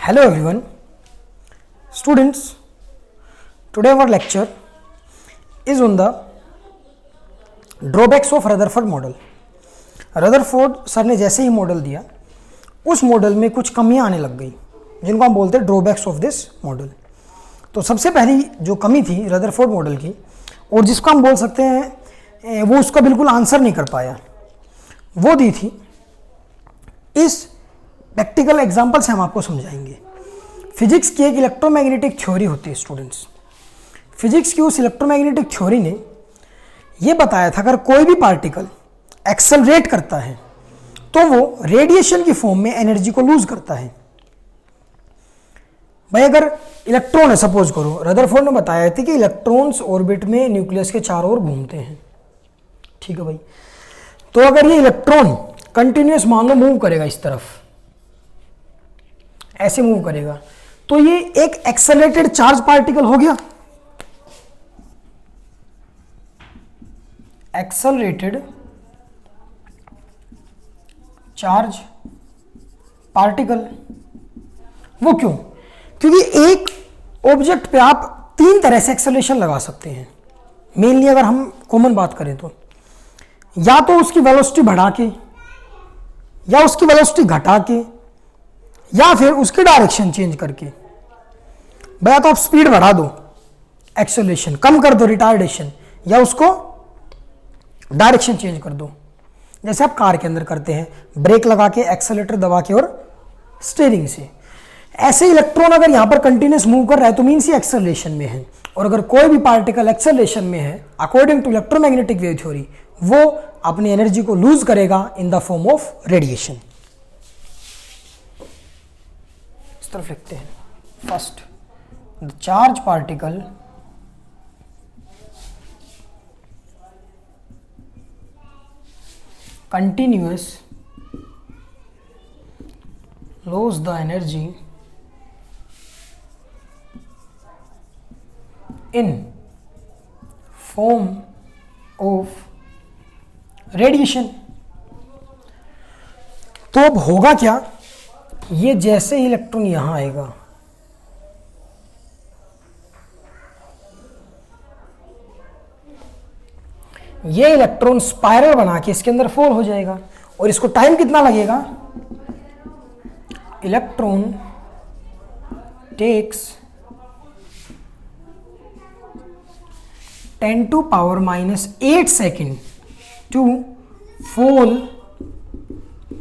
Hello everyone, students. Today our lecture is on the drawbacks of Rutherford model. Rutherford sir ने जैसे ही model दिया उस model में कुछ कमियां आने लग गई जिनको हम बोलते हैं ड्रॉबैक्स ऑफ दिस मॉडल। तो सबसे पहली जो कमी थी रदरफोर्ड मॉडल की और जिसको हम बोल सकते हैं वो उसका बिल्कुल आंसर नहीं कर पाया, वो दी थी। इस प्रैक्टिकल एग्जाम्पल से हम आपको समझाएंगे। फिजिक्स की एक इलेक्ट्रोमैग्नेटिक थ्योरी होती है स्टूडेंट्स। फिजिक्स की उस इलेक्ट्रोमैग्नेटिक थ्योरी ने यह बताया था अगर कोई भी पार्टिकल एक्सेलरेट करता है तो वो रेडिएशन की फॉर्म में एनर्जी को लूज करता है। भाई अगर इलेक्ट्रॉन है, सपोज करो, रदरफोर्ड ने बताया था कि इलेक्ट्रॉन्स ऑर्बिट में न्यूक्लियस के चारों ओर घूमते हैं, ठीक है भाई। तो अगर ये इलेक्ट्रॉन कंटिन्यूस मान लो मूव करेगा, इस तरफ ऐसे मूव करेगा, तो ये एक एक्सेलरेटेड चार्ज पार्टिकल हो गया। Accelerated charge particle. वो क्यों? क्योंकि एक ऑब्जेक्ट पे आप तीन तरह से एक्सेलरेशन लगा सकते हैं। मेनली अगर हम कॉमन बात करें तो या तो उसकी वेलोसिटी बढ़ा के, या उसकी वेलोसिटी घटा के, या फिर उसकी डायरेक्शन चेंज करके। या तो आप स्पीड बढ़ा दो, एक्सेलरेशन कम कर दो, रिटार्डेशन, या उसको डायरेक्शन चेंज कर दो, जैसे आप कार के अंदर करते हैं, ब्रेक लगा के, एक्सेलेरेटर दबा के और स्टीयरिंग से। ऐसे इलेक्ट्रॉन अगर यहां पर कंटिन्यूस मूव कर रहा है तो मीन्स ये एक्सेलरेशन में है। और अगर कोई भी पार्टिकल एक्सेलरेशन में है according to electromagnetic wave theory, वो अपनी एनर्जी को लूज करेगा in the form of radiation. इस तरफ लिखते हैं। First, the charge particle continuous lose the energy in form of radiation। तो अब होगा क्या, ये जैसे ही इलेक्ट्रॉन यहां आएगा, ये इलेक्ट्रॉन स्पाइरल बना के इसके अंदर फॉल हो जाएगा। और इसको टाइम कितना लगेगा? Electron takes 10⁻⁸ second to fall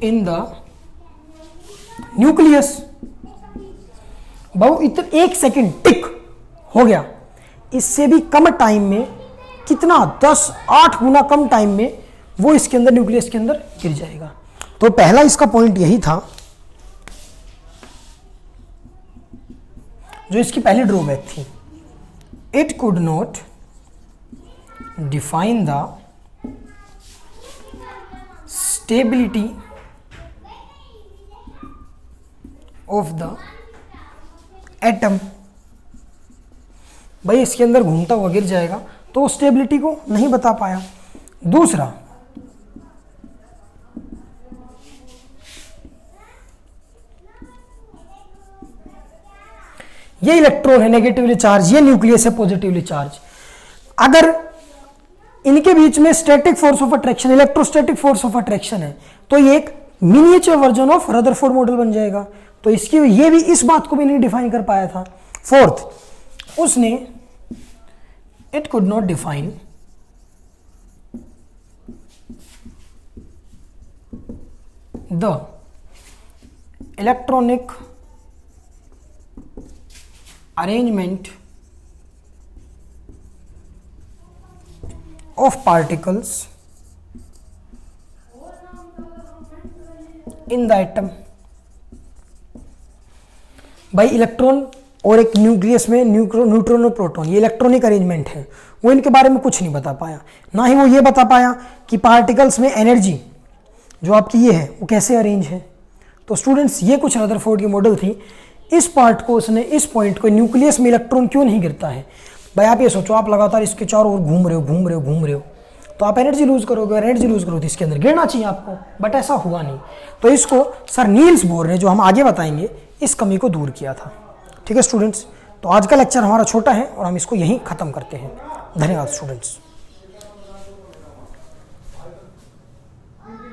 in the nucleus. बहु इतना 1 सेकेंड टिक हो गया। इससे भी कम टाइम में, कितना, 10-8 गुना कम टाइम में वो इसके अंदर, न्यूक्लियस के अंदर गिर जाएगा। तो पहला इसका पॉइंट यही था जो इसकी पहली ड्रॉबैक थी। It could not define the stability of the atom. भाई इसके अंदर घूमता हुआ गिर जाएगा तो स्टेबिलिटी को नहीं बता पाया। दूसरा, ये इलेक्ट्रॉन है नेगेटिवली चार्ज, ये न्यूक्लियस है पॉजिटिवली चार्ज। अगर इनके बीच में static force of attraction, electrostatic force of attraction है, तो ये एक miniature version of Rutherford model बन जाएगा। तो इसकी ये भी, इस बात को भी नहीं डिफाइन कर पाया था। फोर्थ, उसने it could not define the electronic arrangement of particles in the atom। भाई इलेक्ट्रॉन और एक न्यूक्लियस में न्यूट्रॉन और प्रोटॉन, ये इलेक्ट्रॉनिक अरेंजमेंट है, वो इनके बारे में कुछ नहीं बता पाया। ना ही वो ये बता पाया कि पार्टिकल्स में एनर्जी जो आपकी ये है वो कैसे अरेंज है। तो स्टूडेंट्स, ये कुछ रदरफोर्ड की मॉडल थी। इस पार्ट को उसने, इस पॉइंट को, न्यूक्लियस में इलेक्ट्रॉन क्यों नहीं गिरता है। भाई आप ये सोचो, आप लगातार इसके चारों ओर घूम रहे हो तो आप एनर्जी लूज करोगे, और एनर्जी लूज करोगे तो इसके अंदर गिरना चाहिए आपको, बट ऐसा हुआ नहीं। तो इसको सर नील्स बोर ने, जो हम आगे बताएंगे, इस कमी को दूर किया था। ठीक है स्टूडेंट्स, तो आज का लेक्चर हमारा छोटा है और हम इसको यहीं ख़त्म करते हैं। धन्यवाद स्टूडेंट्स।